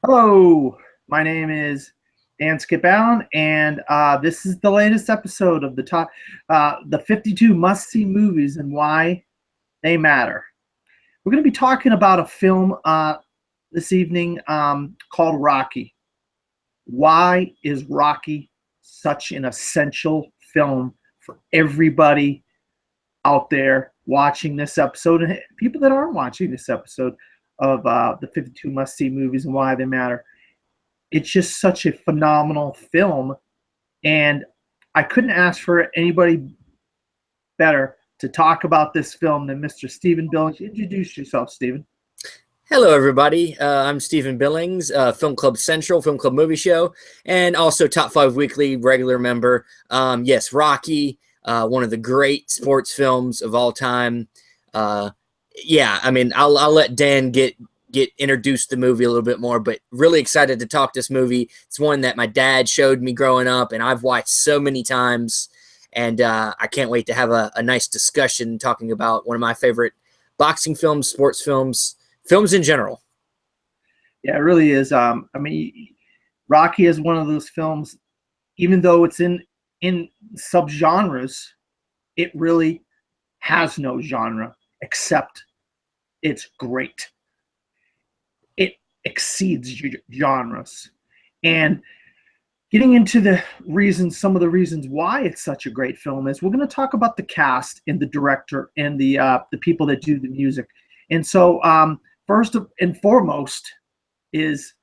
Hello, my name is Dan Skip Allen, and this is the latest episode of the 52 must-see movies and why they matter. We're going to be talking about a film this evening called Rocky. Why is Rocky such an essential film for everybody out there watching this episode and people that aren't watching this episode of the 52 must-see movies and why they matter? It's just such a phenomenal film, and I couldn't ask for anybody better to talk about this film than Mr. Stephen Billings. Introduce yourself, Stephen. Hello, everybody. I'm Stephen Billings, Film Club Central, Film Club Movie Show, and also Top 5 Weekly regular member. Yes, Rocky, one of the great sports films of all time. Yeah, I mean, I'll let Dan get introduced to the movie a little bit more, but really excited to talk this movie. It's one that my dad showed me growing up, and I've watched so many times, and I can't wait to have a nice discussion talking about one of my favorite boxing films, sports films, films in general. Yeah, it really is. I mean, Rocky is one of those films, even though it's in subgenres, it really has no genre except it's great. It exceeds genres. And getting into some of the reasons why it's such a great film is we're going to talk about the cast and the director and the people that do the music. And so first and foremost is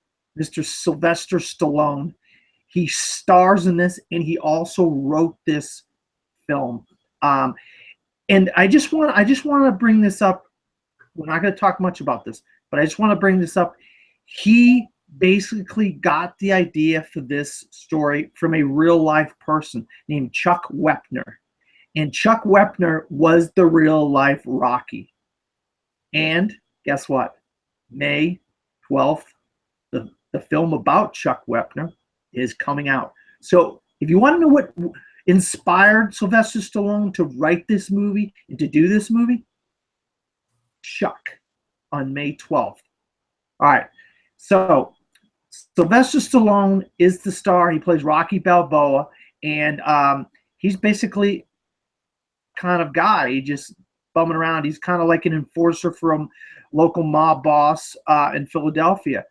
Mr. Sylvester Stallone. He stars in this, and he also wrote this film. And I just want to bring this up. We're not going to talk much about this, but I just want to bring this up. He basically got the idea for this story from a real life person named Chuck Wepner. And Chuck Wepner was the real life Rocky. And guess what? May 12th, the film about Chuck Wepner is coming out. So if you want to know what inspired Sylvester Stallone to write this movie and to do this movie, Chuck on May 12th. All right. So Sylvester Stallone is the star. He plays Rocky Balboa, and he's basically kind of guy. He just bumming around. He's kind of like an enforcer from local mob boss in Philadelphia.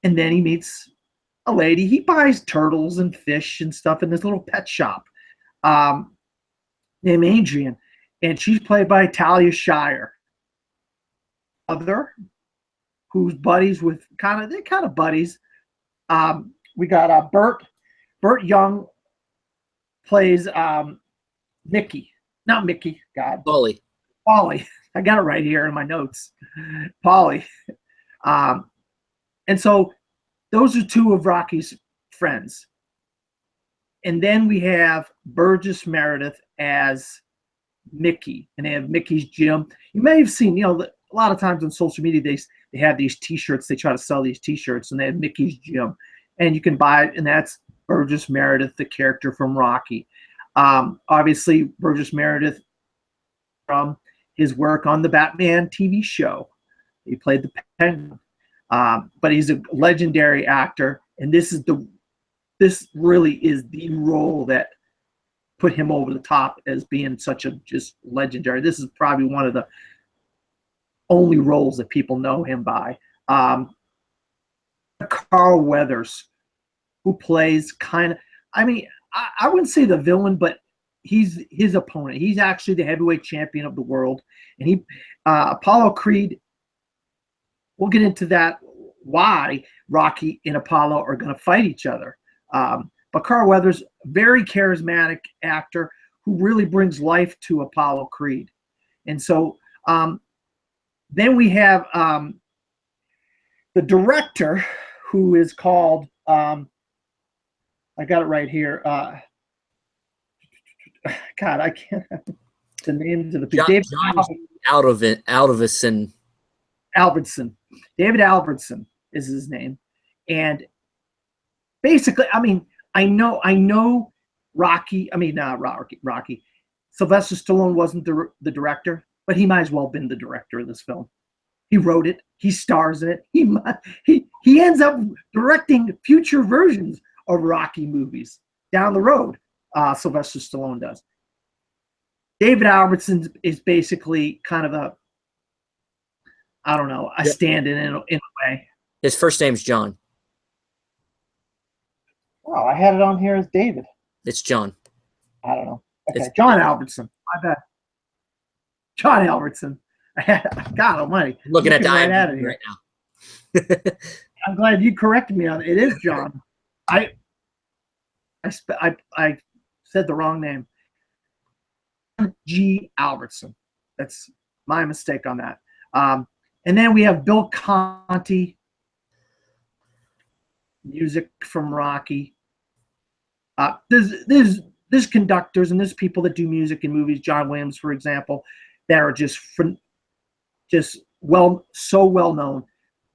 And then he meets a lady. He buys turtles and fish and stuff in this little pet shop named Adrian, and she's played by Talia Shire. Other who's buddies with they're kind of buddies. We got Burt Young plays Mickey. Not Mickey, God. Paulie. I got it right here in my notes. Paulie. And so those are two of Rocky's friends. And then we have Burgess Meredith as Mickey, and they have Mickey's Gym. You may have seen, a lot of times on social media, they have these T-shirts. They try to sell these T-shirts, and they have Mickey's Gym. And you can buy it, and that's Burgess Meredith, the character from Rocky. Obviously, Burgess Meredith from his work on the Batman TV show. He played the Penguin. But he's a legendary actor, and this really is the role that put him over the top as being such a just legendary. This is probably one of the only roles that people know him by. Carl Weathers, who plays I wouldn't say the villain, but he's his opponent. He's actually the heavyweight champion of the world, and Apollo Creed. We'll get into that, why Rocky and Apollo are going to fight each other. But Carl Weathers, very charismatic actor who really brings life to Apollo Creed. And so then we have the director, who is called, I got it right here. God, I can't have the names of the people. David Albertson is his name. And basically, I know Rocky. Sylvester Stallone wasn't the director, but he might as well have been the director of this film. He wrote it. He stars in it. he ends up directing future versions of Rocky movies down the road. Sylvester Stallone does. David Albertson is basically kind of a, I don't know, a stand-in in a way. His first name's John. Oh, I had it on here as David. It's John. I don't know. Okay, John Albertson. My bad. John Albertson. God almighty. Looking at the IMDb right now. I'm glad you corrected me on it. It is John. I said the wrong name. G. Albertson. That's my mistake on that. And then we have Bill Conti, music from Rocky. There's conductors and there's people that do music in movies. John Williams, for example, that are just so well known.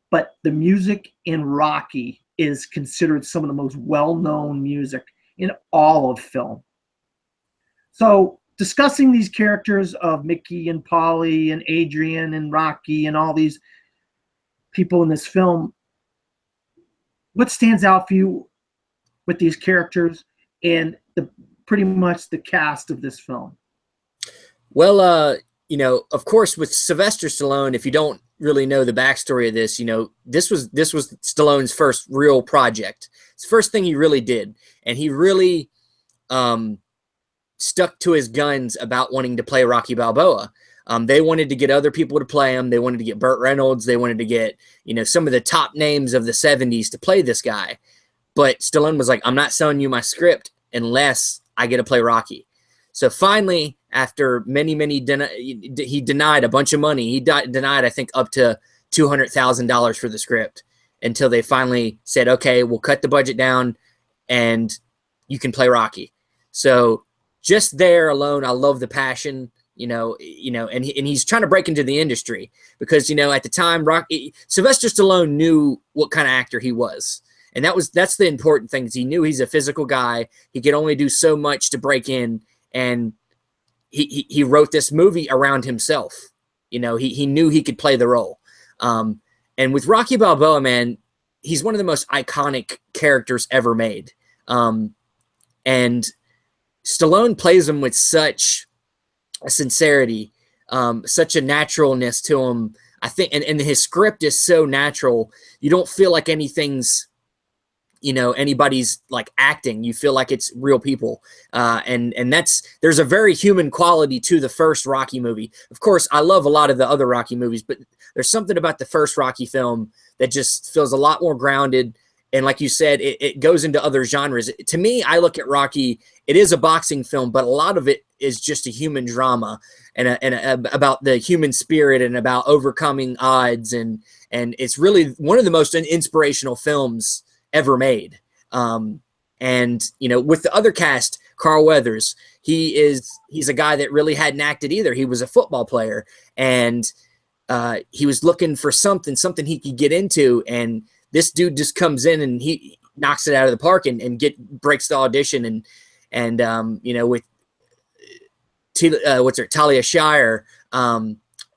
But the music in Rocky is considered some of the most well-known music in all of film. So discussing these characters of Mickey and Polly and Adrian and Rocky and all these people in this film, what stands out for you with these characters and pretty much the cast of this film? Well, of course, with Sylvester Stallone, if you don't really know the backstory of this, this was Stallone's first real project. It's the first thing he really did, and he really stuck to his guns about wanting to play Rocky Balboa. They wanted to get other people to play him. They wanted to get Burt Reynolds. They wanted to get, some of the top names of the 70s to play this guy. But Stallone was like, I'm not selling you my script unless I get to play Rocky. So finally, after many, he denied a bunch of money. He denied, I think, up to $200,000 for the script until they finally said, okay, we'll cut the budget down and you can play Rocky. So just there alone, I love the passion, and he's trying to break into the industry because, at the time, Sylvester Stallone knew what kind of actor he was. And that's the important thing. He knew he's a physical guy. He could only do so much to break in. And he wrote this movie around himself. He knew he could play the role. And with Rocky Balboa, man, he's one of the most iconic characters ever made. And Stallone plays him with such a sincerity, such a naturalness to him. I think, and his script is so natural. You don't feel like anything's, anybody's like acting. You feel like it's real people. And there's a very human quality to the first Rocky movie. Of course, I love a lot of the other Rocky movies, but there's something about the first Rocky film that just feels a lot more grounded. And like you said, it goes into other genres. To me, I look at Rocky, it is a boxing film, but a lot of it is just a human drama and about the human spirit and about overcoming odds. And it's really one of the most inspirational films ever made. With the other cast, Carl Weathers, he's a guy that really hadn't acted either. He was a football player, and he was looking for something he could get into, and this dude just comes in and he knocks it out of the park and breaks the audition. With Talia Shire,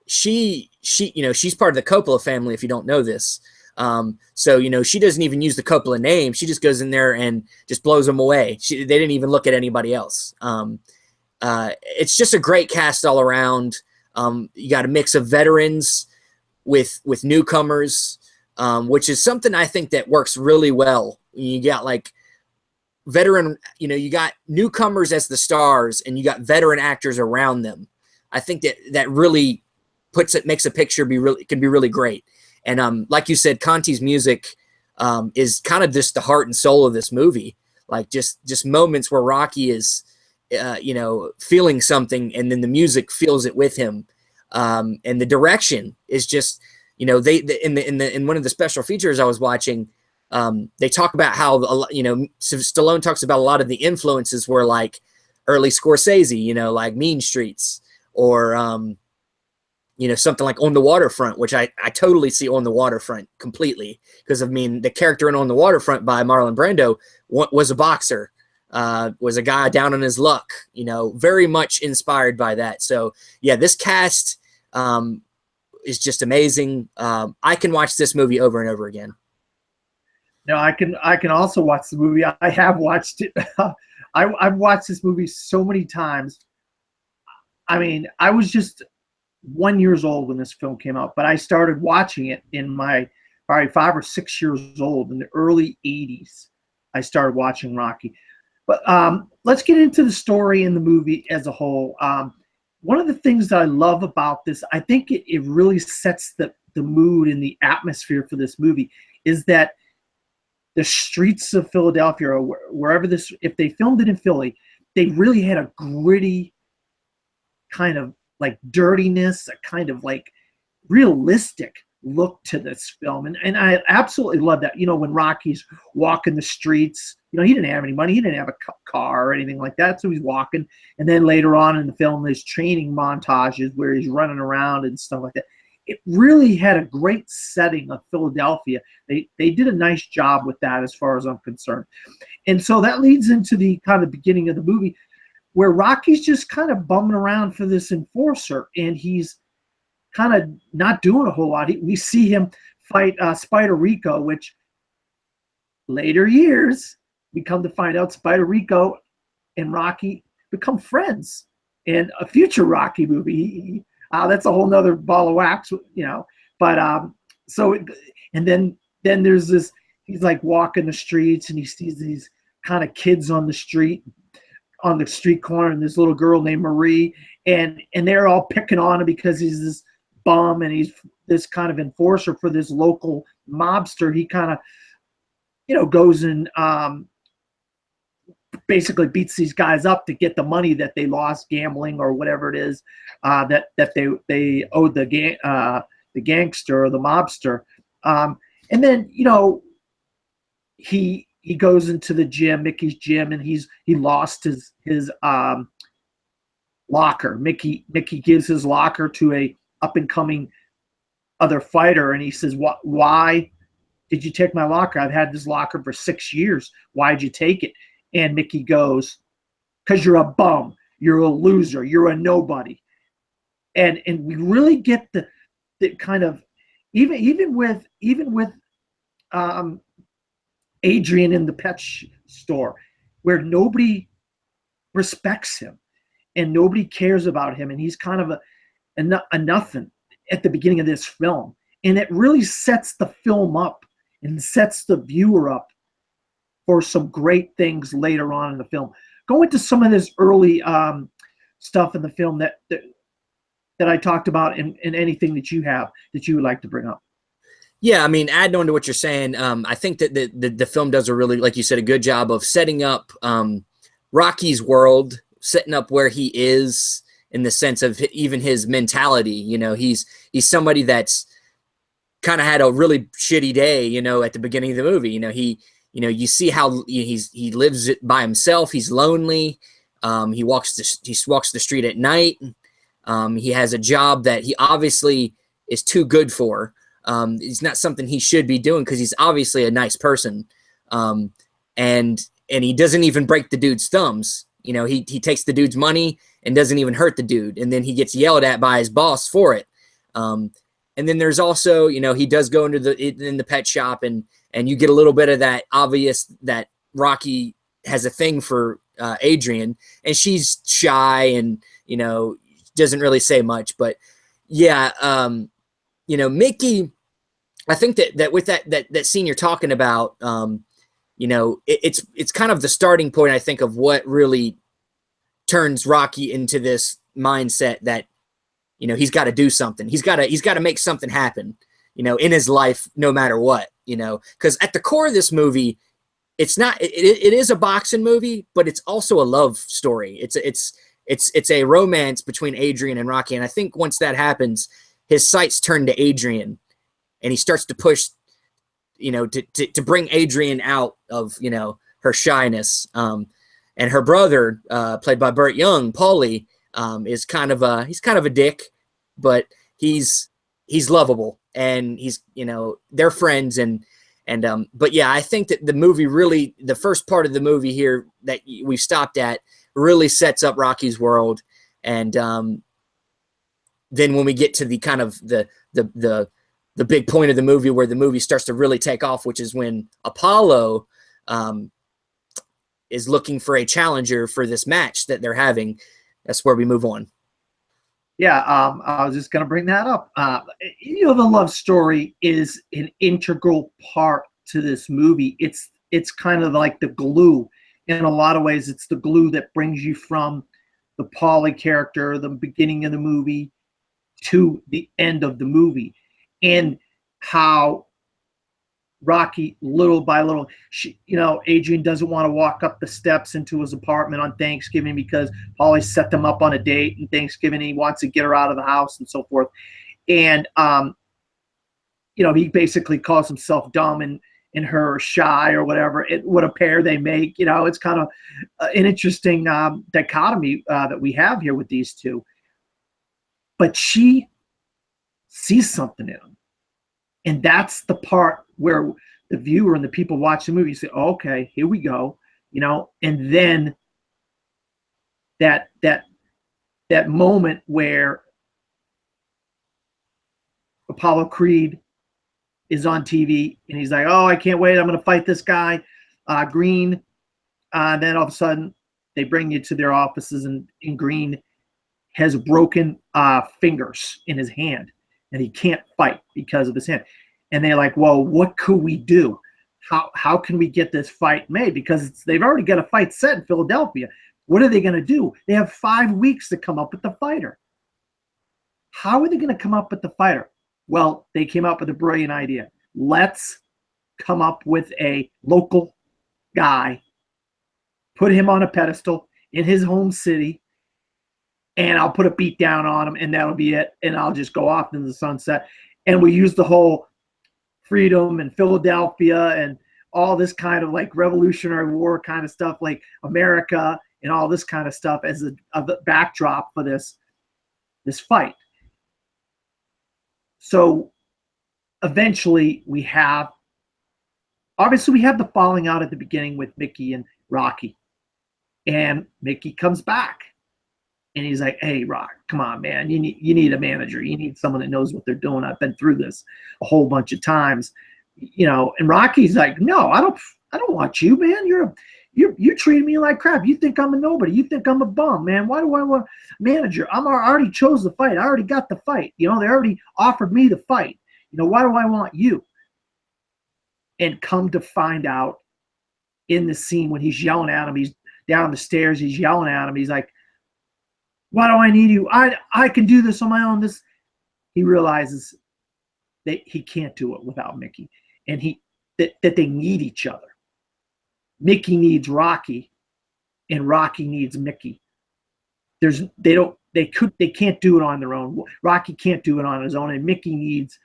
she's part of the Coppola family, if you don't know this. So she doesn't even use the Coppola name. She just goes in there and just blows them away. They didn't even look at anybody else. It's just a great cast all around. You got a mix of veterans with newcomers, which is something I think that works really well. You got like veteran, you got newcomers as the stars and you got veteran actors around them. I think that really makes a picture can be really great. And like you said, Conti's music is kind of just the heart and soul of this movie. Like just moments where Rocky is, feeling something, and then the music feels it with him. And the direction is just, in one of the special features I was watching, they talk about how Stallone talks about a lot of the influences were like early Scorsese, like Mean Streets, or something like On the Waterfront, which I totally see On the Waterfront completely, because the character in On the Waterfront by Marlon Brando was a boxer, was a guy down on his luck, very much inspired by that. So yeah, this cast is just amazing. I can watch this movie over and over again. No, I can also watch the movie. I have watched it. I've watched this movie so many times. I mean, I was just 1 years old when this film came out, but I started watching it in my probably 5 or 6 years old in the early '80s. I started watching Rocky. But let's get into the story and the movie as a whole. One of the things that I love about this, I think it really sets the mood and the atmosphere for this movie, is that the streets of Philadelphia or wherever this, if they filmed it in Philly, they really had a gritty kind of like dirtiness, a kind of like realistic look to this film. And I absolutely love that. You know, when Rocky's walking the streets, you know, he didn't have any money. He didn't have a car or anything like that. So he's walking. And then later on in the film, there's training montages where he's running around and stuff like that. It really had a great setting of Philadelphia. They did a nice job with that as far as I'm concerned. And so that leads into the kind of beginning of the movie where Rocky's just kind of bumming around for this enforcer, and he's kind of not doing a whole lot. We see him fight Spider Rico, which later years we come to find out Spider Rico and Rocky become friends in a future Rocky movie. That's a whole nother ball of wax, you know. But and then there's this. He's like walking the streets and he sees these kind of kids on the street corner, and this little girl named Marie, and they're all picking on him because he's this bum and he's this kind of enforcer for this local mobster. He kind of, you know, goes and basically beats these guys up to get the money that they lost gambling or whatever it is that they owed the gangster or the mobster. And then, you know, he goes into the gym, Mickey's gym, and he lost his locker. Mickey gives his locker to a up and coming other fighter, and he says, why did you take my locker? I've had this locker for 6 years. Why'd you take it? And Mickey goes, because you're a bum, you're a loser, you're a nobody. And we really get the kind of even with Adrian in the pet store, where nobody respects him and nobody cares about him, and he's kind of a nothing at the beginning of this film. And it really sets the film up and sets the viewer up for some great things later on in the film. Go into some of this early stuff in the film that I talked about, and anything that you have that you would like to bring up. Yeah, I mean, adding on to what you're saying, I think that the film does a really, like you said, a good job of setting up Rocky's world, setting up where he is in the sense of even his mentality. You know, he's somebody that's kind of had a really shitty day, you know, at the beginning of the movie. You see how he lives it by himself. He's lonely. He walks the street at night. He has a job that he obviously is too good for. It's not something he should be doing because he's obviously a nice person. And he doesn't even break the dude's thumbs. You know, he takes the dude's money and doesn't even hurt the dude. And then he gets yelled at by his boss for it. And then there's also, you know, he does go into the pet shop, and you get a little bit of that obvious that Rocky has a thing for Adrian, and she's shy and, you know, doesn't really say much. But yeah, you know, Mickey, I think that with that scene you're talking about, you know, it's kind of the starting point, I think, of what really turns Rocky into this mindset that, you know, he's got to do something. He's got to make something happen, you know, in his life, no matter what, you know, because at the core of this movie, it's not, it is a boxing movie, but it's also a love story. It's a romance between Adrian and Rocky. And I think once that happens, his sights turn to Adrian, and he starts to push, you know, to bring Adrian out of, you know, her shyness. And her brother, played by Burt Young, Paulie, is kind of a dick, but he's lovable, and he's, you know, they're friends. But yeah, I think that the movie really, the first part of the movie here that we've stopped at, really sets up Rocky's world. And then when we get to the kind of the the big point of the movie where the movie starts to really take off, which is when Apollo is looking for a challenger for this match that they're having. That's where we move on. Yeah, I was just going to bring that up. The love story is an integral part to this movie. It's kind of like the glue. In a lot of ways, it's the glue that brings you from the Paulie character, the beginning of the movie, to the end of the movie, and how Rocky, little by little, Adrian doesn't want to walk up the steps into his apartment on Thanksgiving because Paulie set them up on a date and Thanksgiving. He wants to get her out of the house and so forth. And, he basically calls himself dumb and her shy or whatever. What a pair they make. It's kind of an interesting dichotomy that we have here with these two. But she sees something in him. And that's the part where the viewer and the people watch the movie say, oh, okay, here we go, and then that moment where Apollo Creed is on TV and he's like, oh, I can't wait, I'm going to fight this guy, Green. And then all of a sudden they bring you to their offices and Green has broken fingers in his hand. And he can't fight because of his hand. And they're like, well, what could we do? How can we get this fight made? Because they've already got a fight set in Philadelphia. What are they going to do? They have 5 weeks to come up with the fighter. How are they going to come up with the fighter? Well, they came up with a brilliant idea. Let's come up with a local guy, put him on a pedestal in his home city, and I'll put a beat down on him, and that'll be it. And I'll just go off into the sunset. And we use the whole freedom and Philadelphia and all this kind of like Revolutionary War kind of stuff, like America and all this kind of stuff as a backdrop for this fight. So eventually we have the falling out at the beginning with Mickey and Rocky. And Mickey comes back. And he's like, hey, Rock, come on, man. You need a manager. You need someone that knows what they're doing. I've been through this a whole bunch of times. And Rocky's like, no, I don't want you, man. You're treating me like crap. You think I'm a nobody. You think I'm a bum, man. Why do I want a manager? I already chose the fight. I already got the fight. They already offered me the fight. Why do I want you? And come to find out in the scene when he's yelling at him, he's down the stairs, he's yelling at him. He's like, why do I need you? I can do this on my own. He realizes that he can't do it without Mickey, and that they need each other. Mickey needs Rocky, and Rocky needs Mickey. They can't do it on their own. Rocky can't do it on his own, and Mickey needs,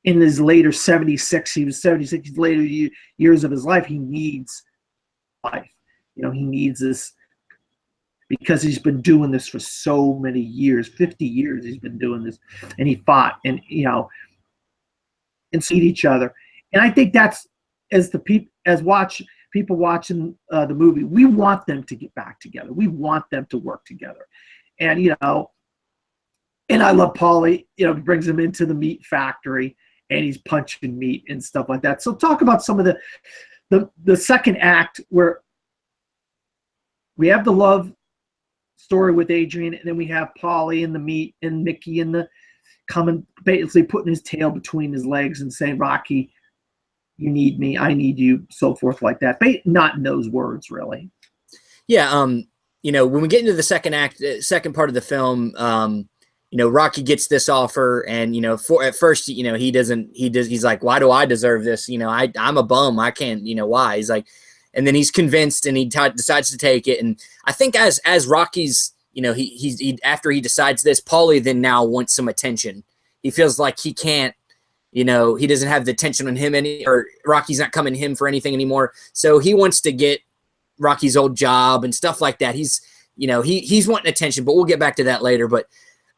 in his later 76, he was 76, his later years of his life, he needs life. He needs this. Because he's been doing this for so many years, 50 years he's been doing this, and he fought, and and see each other. And I think that's, as people watching the movie, we want them to get back together. We want them to work together, and and I love Paulie. Brings him into the meat factory, and he's punching meat and stuff like that. So talk about some of the second act where we have the love story with Adrian, and then we have Paulie and the meat and Mickey and the coming, basically putting his tail between his legs and saying, Rocky, you need me, I need you, so forth like that. But not in those words, really. Yeah. When we get into the second act, second part of the film, Rocky gets this offer, and at first, he's like, why do I deserve this? I'm a bum, I can't, why? He's like, and then he's convinced, and he decides to take it. And I think as Rocky's, he after he decides this, Paulie then now wants some attention. He feels like he can't, he doesn't have the attention on him or Rocky's not coming to him for anything anymore. So he wants to get Rocky's old job and stuff like that. He's wanting attention, but we'll get back to that later. But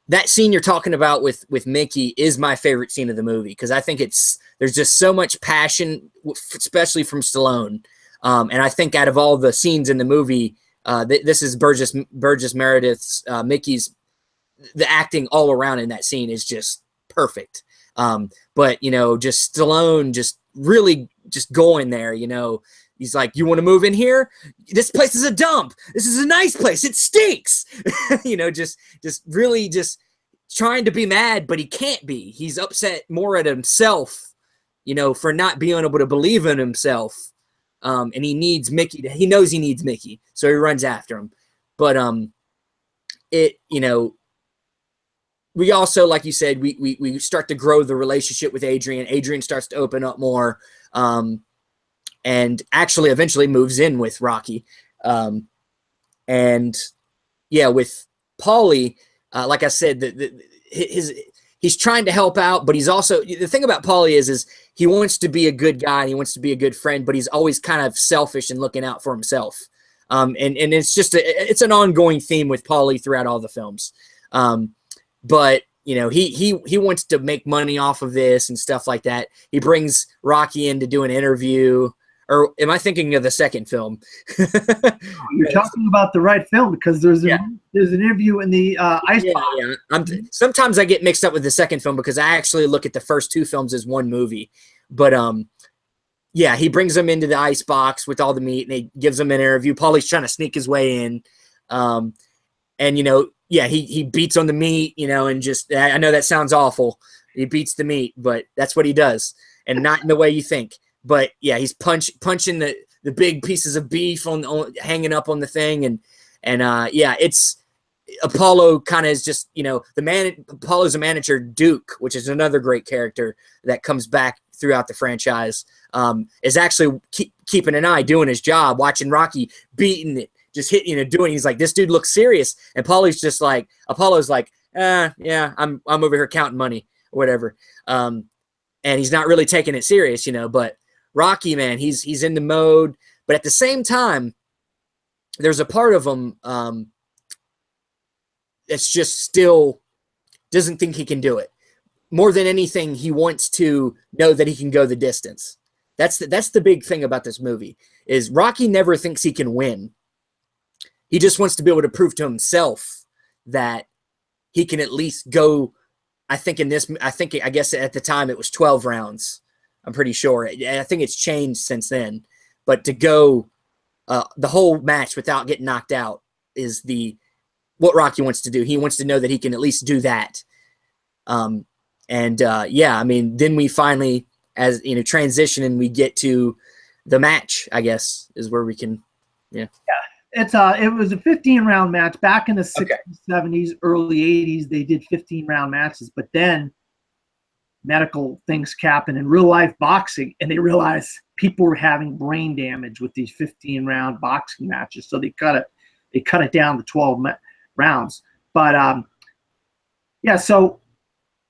that scene you're talking about with Mickey is my favorite scene of the movie, because I think there's just so much passion, especially from Stallone. And I think out of all the scenes in the movie, this is Burgess Meredith's, Mickey's, the acting all around in that scene is just perfect. But just Stallone just really just going there. He's like, you want to move in here? This place is a dump. This is a nice place. It stinks. Just really just trying to be mad, but he can't be. He's upset more at himself, for not being able to believe in himself. And he needs Mickey. He knows he needs Mickey, so he runs after him. But we also, like you said, we start to grow the relationship with Adrian. Adrian starts to open up more, and actually eventually moves in with Rocky. And yeah, with Paulie, like I said, he's trying to help out, but he's also, the thing about Paulie is he wants to be a good guy and he wants to be a good friend, but he's always kind of selfish and looking out for himself. And it's just it's an ongoing theme with Paulie throughout all the films. But he wants to make money off of this and stuff like that. He brings Rocky in to do an interview. Or am I thinking of the second film? You're talking about the right film, because there's an interview in the Icebox. Yeah. Sometimes I get mixed up with the second film because I actually look at the first two films as one movie. But yeah, he brings them into the Icebox with all the meat, and he gives them an interview. Paulie's trying to sneak his way in, and he beats on the meat, and just, I know that sounds awful. He beats the meat, but that's what he does, and not in the way you think. But yeah, he's punching the big pieces of beef on hanging up on the thing, and yeah, it's Apollo kind of is just, Apollo's a manager, Duke, which is another great character that comes back throughout the franchise, is actually keeping an eye, doing his job, watching Rocky beating it, just hitting it, doing. He's like, this dude looks serious, and Apollo's like, yeah, I'm over here counting money or whatever, and he's not really taking it serious, but Rocky, man, he's in the mode, but at the same time, there's a part of him that's just still doesn't think he can do it. More than anything, he wants to know that he can go the distance. That's the big thing about this movie, is Rocky never thinks he can win. He just wants to be able to prove to himself that he can at least go. I guess at the time it was 12 rounds. I'm pretty sure. I think it's changed since then. But to go the whole match without getting knocked out is what Rocky wants to do. He wants to know that he can at least do that. Yeah, I mean, then we finally, as transition, and we get to the match, I guess, is where we can, yeah. It was a 15-round match. Back in the 60s, 70s, early 80s, they did 15-round matches, but then medical things happened in real life boxing, and they realized people were having brain damage with these 15-round boxing matches, so they cut it down to 12 rounds. But yeah, so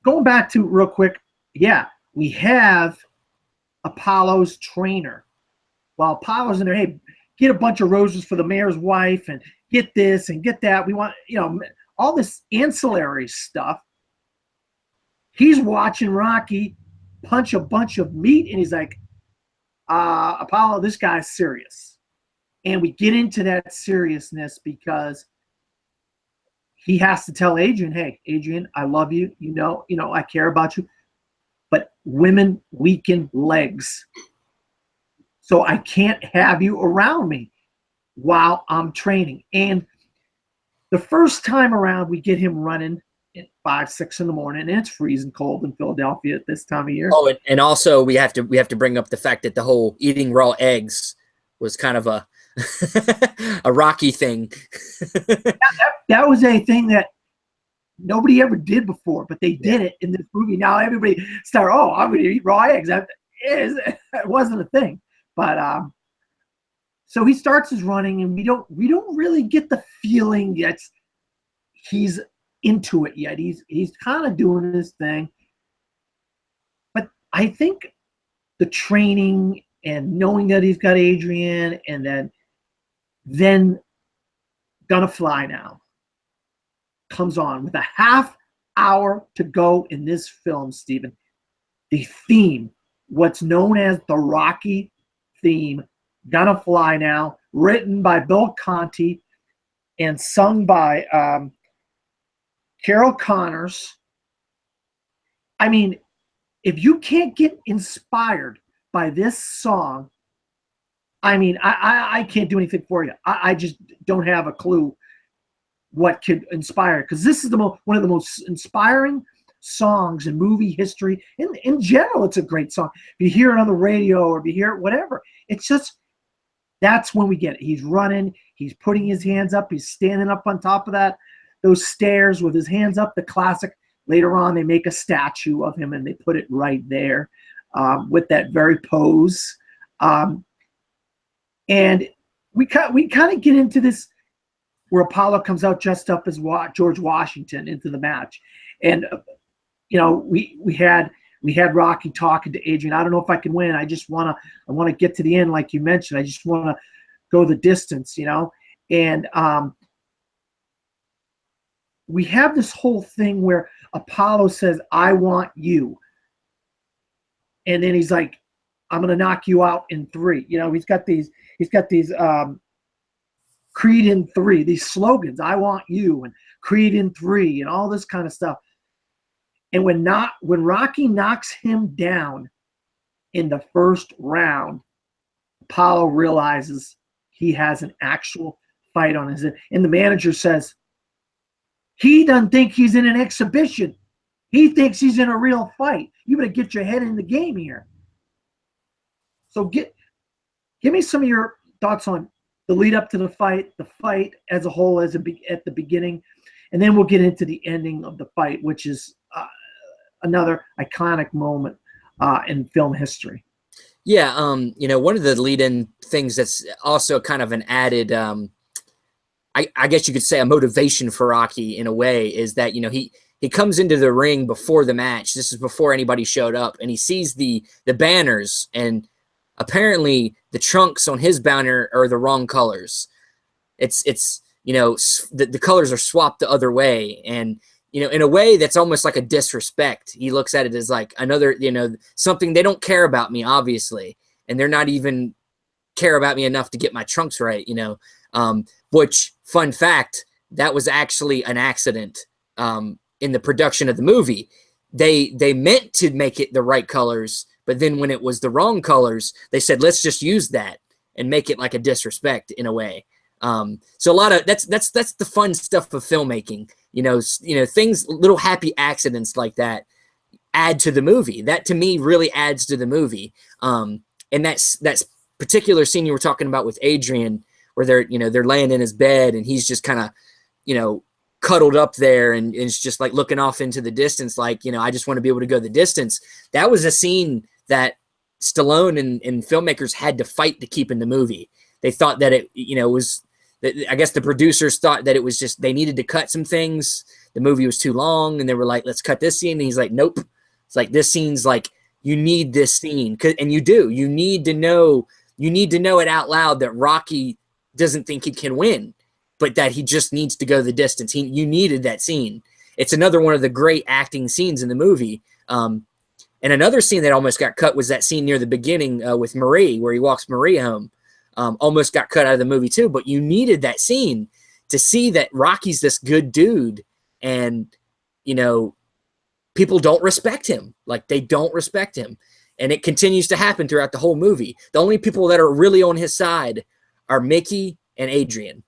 going back to real quick, yeah, we have Apollo's trainer. While Apollo's in there, hey, get a bunch of roses for the mayor's wife, and get this and get that. We want, all this ancillary stuff. He's watching Rocky punch a bunch of meat, and he's like, Apollo, this guy's serious. And we get into that seriousness because he has to tell Adrian, hey, Adrian, I love you. I care about you. But women weaken legs. So I can't have you around me while I'm training. And the first time around, we get him running at 5, 6 in the morning, and it's freezing cold in Philadelphia at this time of year. Oh, and also we have to bring up the fact that the whole eating raw eggs was kind of a Rocky thing. that was a thing that nobody ever did before, but they did it in this movie. Now everybody started, I'm going to eat raw eggs. It wasn't a thing. But so he starts his running, and we don't really get the feeling that he's into it yet. He's kind of doing his thing. But I think the training and knowing that he's got Adrian, and then Gonna Fly Now comes on with a half hour to go in this film, Stephen. The theme, what's known as the Rocky theme, Gonna Fly Now, written by Bill Conti and sung by Carol Connors. I mean, if you can't get inspired by this song, I mean, I can't do anything for you. I just don't have a clue what could inspire, because this is one of the most inspiring songs in movie history. In general, it's a great song. If you hear it on the radio or if you hear it, whatever, it's just, that's when we get it. He's running, he's putting his hands up, he's standing up on top of those stairs with his hands up. The classic. Later on, they make a statue of him and they put it right there with that very pose. And we kind of get into this where Apollo comes out dressed up as George Washington into the match, and we had Rocky talking to Adrian. I don't know if I can win. I want to get to the end, like you mentioned. I just want to go the distance, and we have this whole thing where Apollo says, "I want you," and then he's like, "I'm going to knock you out in 3." He's got these Creed in 3, these slogans, "I want you," and Creed in 3, and all this kind of stuff. And when Rocky knocks him down in the first round, Apollo realizes he has an actual fight on his head. And the manager says, he doesn't think he's in an exhibition. He thinks he's in a real fight. You better get your head in the game here. So give me some of your thoughts on the lead up to the fight as a whole, at the beginning, and then we'll get into the ending of the fight, which is another iconic moment in film history. Yeah, one of the lead-in things that's also kind of an added, I guess you could say, a motivation for Rocky in a way, is that he comes into the ring before the match. This is before anybody showed up, and he sees the banners, and apparently the trunks on his banner are the wrong colors. It's the colors are swapped the other way, and in a way that's almost like a disrespect. He looks at it as like another, something they don't care about me, obviously, and they're not even care about me enough to get my trunks right, which, fun fact, that was actually an accident in the production of the movie. They meant to make it the right colors, but then when it was the wrong colors, they said, let's just use that and make it like a disrespect in a way. So a lot of that's the fun stuff of filmmaking, things, little happy accidents like that add to the movie. That to me really adds to the movie. And that's particular scene you were talking about with Adrian, where they're laying in his bed and he's just kind of, cuddled up there and it's just like looking off into the distance. Like, I just want to be able to go the distance. That was a scene that Stallone and filmmakers had to fight to keep in the movie. They thought that it, was, I guess the producers thought that it was just, they needed to cut some things. The movie was too long and they were like, let's cut this scene. And he's like, nope. It's like, this scene's like, you need this scene. And you do, you need to know it out loud that Rocky doesn't think he can win, but that he just needs to go the distance. You needed that scene. It's another one of the great acting scenes in the movie. And another scene that almost got cut was that scene near the beginning with Marie, where he walks Marie home. Almost got cut out of the movie too, but you needed that scene to see that Rocky's this good dude, and people don't respect him. Like, they don't respect him, and it continues to happen throughout the whole movie. The only people that are really on his side are Mickey and Adrian.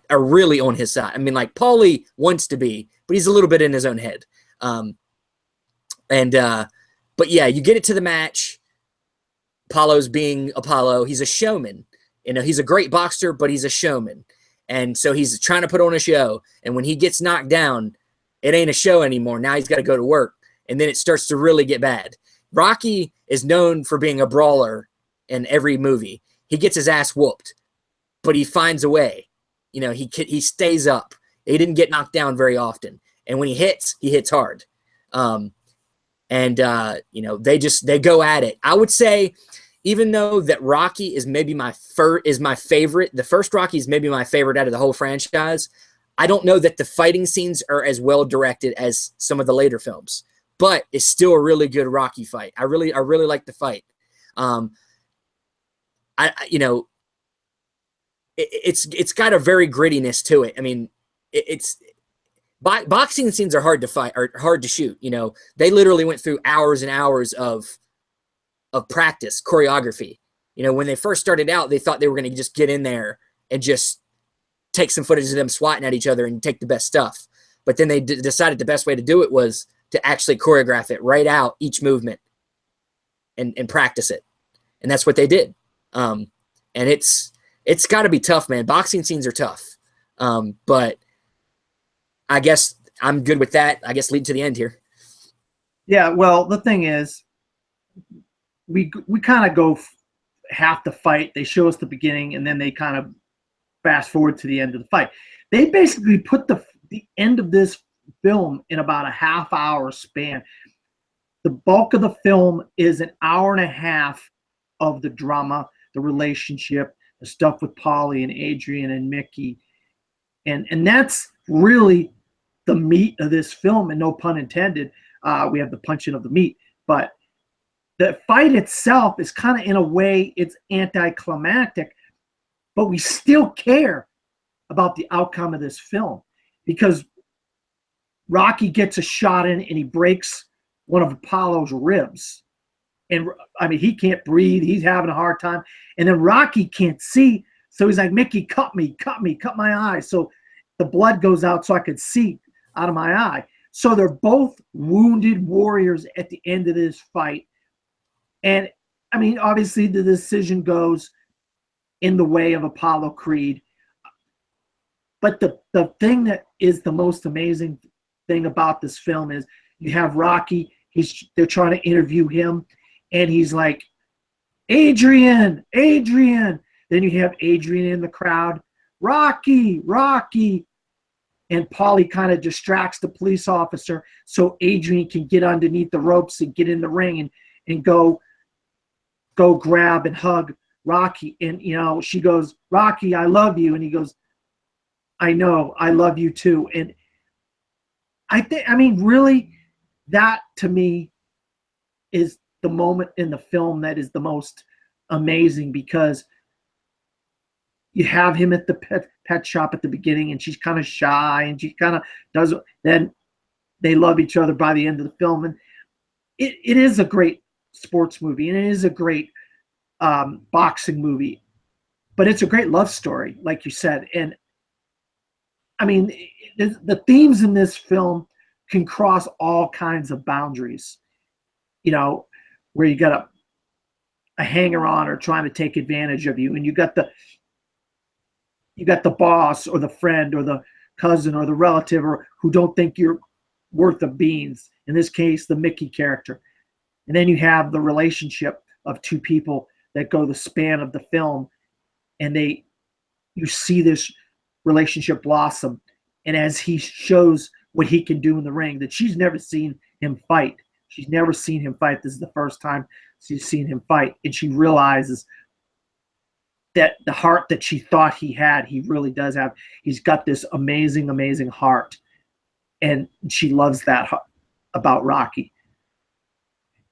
Are really on his side. I mean, like, Paulie wants to be, but he's a little bit in his own head. But yeah, you get it to the match. Apollo's being Apollo. He's a showman. He's a great boxer, but he's a showman. And so he's trying to put on a show. And when he gets knocked down, it ain't a show anymore. Now he's got to go to work. And then it starts to really get bad. Rocky is known for being a brawler in every movie. He gets his ass whooped, but he finds a way. He stays up. He didn't get knocked down very often. And when he hits hard. They go at it. I would say, even though that Rocky is maybe my favorite, the first Rocky is maybe my favorite out of the whole franchise, I don't know that the fighting scenes are as well directed as some of the later films, but it's still a really good Rocky fight. I really like the fight. It's got a very grittiness to it. I mean, boxing scenes are hard to fight, or hard to shoot. You know, they literally went through hours and hours of practice, choreography. You know, when they first started out, they thought they were going to just get in there and just take some footage of them swatting at each other and take the best stuff. But then they decided the best way to do it was to actually choreograph it, write out each movement and practice it. And that's what they did. And it's got to be tough, man. Boxing scenes are tough. But I guess I'm good with that. I guess lead to the end here. Yeah, well, the thing is, we kind of go half the fight. They show us the beginning, and then they kind of fast forward to the end of the fight. They basically put the end of this film in about a half-hour span. The bulk of the film is an hour and a half of the drama, the relationship, the stuff with Polly and Adrian and Mickey, and that's really the meat of this film. And no pun intended. We have the punching of the meat, but the fight itself is kind of, in a way, it's anticlimactic, but we still care about the outcome of this film because Rocky gets a shot in and he breaks one of Apollo's ribs. And I mean, he can't breathe. He's having a hard time. And then Rocky can't see. So he's like, Mickey, cut my eye. So the blood goes out so I could see out of my eye. So they're both wounded warriors at the end of this fight. And I mean, obviously the decision goes in the way of Apollo Creed. But the thing that is the most amazing thing about this film is you have Rocky. They're trying to interview him, and he's like, Adrian. Then you have Adrian in the crowd, Rocky. And Polly kind of distracts the police officer so Adrian can get underneath the ropes and get in the ring and go grab and hug Rocky. And, you know, she goes, Rocky, I love you. And he goes, I know, I love you too. And I mean, really, that to me is the moment in the film that is the most amazing, because you have him at the pet shop at the beginning, and she's kind of shy, and she kind of does. Then they love each other by the end of the film, and it is a great sports movie, and it is a great boxing movie, but it's a great love story, like you said. And I mean, the themes in this film can cross all kinds of boundaries, you know, where you got a hanger-on or trying to take advantage of you, and you got the boss or the friend or the cousin or the relative or who don't think you're worth of beans. In this case, the Mickey character. And then you have the relationship of two people that go the span of the film, and you see this relationship blossom. And as he shows what he can do in the ring, that she's never seen him fight. She's never seen him fight. This is the first time she's seen him fight. And she realizes that the heart that she thought he had, he really does have. He's got this amazing, amazing heart. And she loves that about Rocky.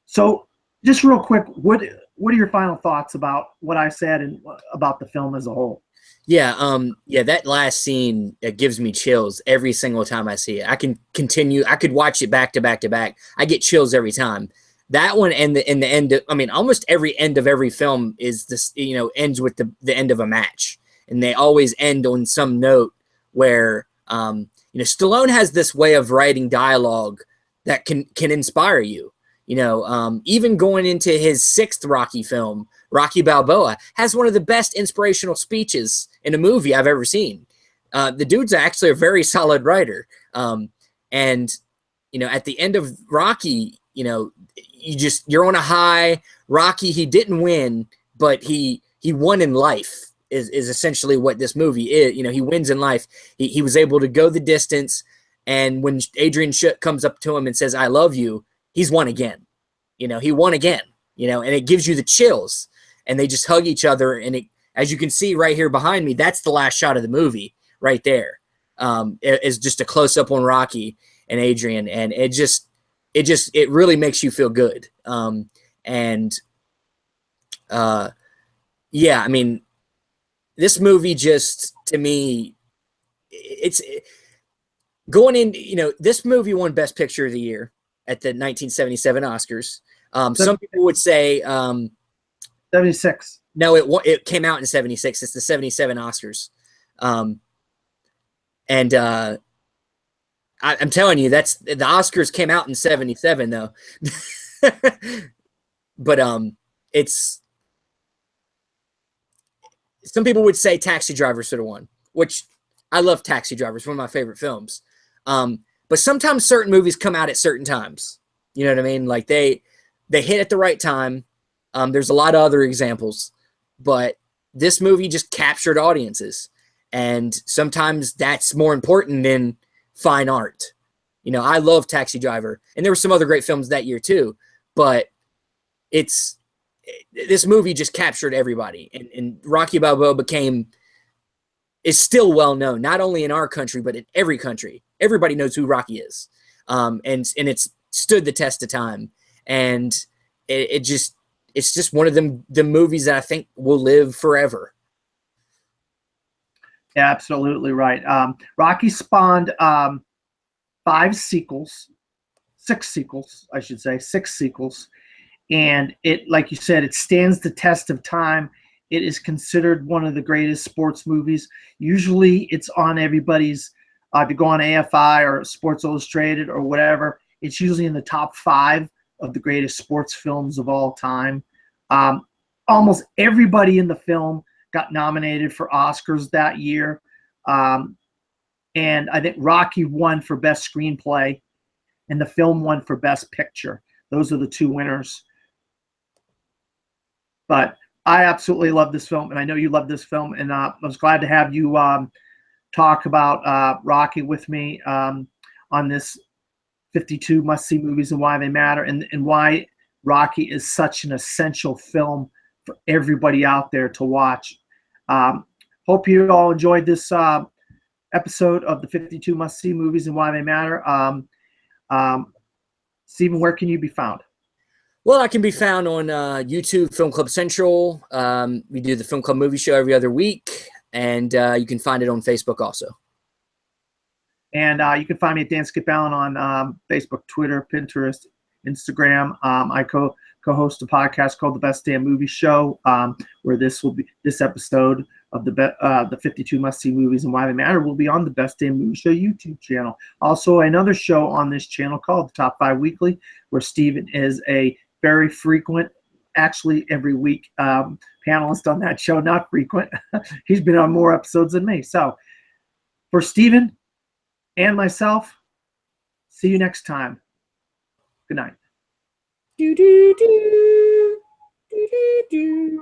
So just real quick, what are your final thoughts about what I said and about the film as a whole? Yeah, that last scene, it gives me chills every single time I see it. I could watch it back to back to back. I get chills every time. That one and the end of, I mean, almost every end of every film is this, you know, ends with the end of a match. And they always end on some note where you know, Stallone has this way of writing dialogue that can inspire you. You know, even going into his 6th Rocky film, Rocky Balboa, has one of the best inspirational speeches in a movie I've ever seen. The dude's actually a very solid writer. And, you know, at the end of Rocky, you know, you're on a high. Rocky, he didn't win, but he won in life is essentially what this movie is. You know, he wins in life. He was able to go the distance. And when Adrian Schick comes up to him and says, I love you, he's won again. You know, he won again, you know, and it gives you the chills. And they just hug each other. And it, as you can see right here behind me, that's the last shot of the movie right there. Is just a close up on Rocky and Adrian. And it really makes you feel good. Yeah, I mean, this movie just, to me, going in, this movie won Best Picture of the Year at the 1977 Oscars. Some people would say 76. No, it came out in 76. It's the 77 Oscars. And I'm telling you, that's the Oscars came out in 77 though. But it's some people would say Taxi Driver should have won, which I love Taxi Driver. It's one of my favorite films. But sometimes certain movies come out at certain times. You know what I mean? Like they hit at the right time. There's a lot of other examples, but this movie just captured audiences. And sometimes that's more important than fine art. I love Taxi Driver, and there were some other great films that year too, but this movie just captured everybody, and Rocky Balboa is still well known, not only in our country, but in every country. Everybody knows who Rocky is. And it's stood the test of time. And it's just one of the movies that I think will live forever. Yeah, absolutely right. Rocky spawned six sequels, I should say, six sequels. And it, like you said, it stands the test of time. It is considered one of the greatest sports movies. Usually it's on everybody's, if you go on AFI or Sports Illustrated or whatever, it's usually in the top 5 of the greatest sports films of all time. Almost everybody in the film got nominated for Oscars that year. And I think Rocky won for Best Screenplay, and the film won for Best Picture. Those are the 2 winners. But I absolutely love this film, and I know you love this film, and I was glad to have you talk about Rocky with me on this 52 must-see movies and why they matter, and why Rocky is such an essential film for everybody out there to watch. Hope you all enjoyed this episode of the 52 must-see movies and why they matter. Stephen, where can you be found? Well, I can be found on YouTube, Film Club Central. We do the Film Club movie show every other week, and you can find it on Facebook also. And you can find me at Dan Skip Allen on Facebook, Twitter, Pinterest, Instagram. I co-host a podcast called The Best Damn Movie Show, where this episode of the 52 must-see movies and why they matter will be on the Best Damn Movie Show YouTube channel. Also, another show on this channel called The Top 5 Weekly, where Steven is a very frequent, actually every week, panelist on that show. Not frequent. He's been on more episodes than me. So for Steven and myself, see you next time. Good night. Do, do, do. Do, do, do.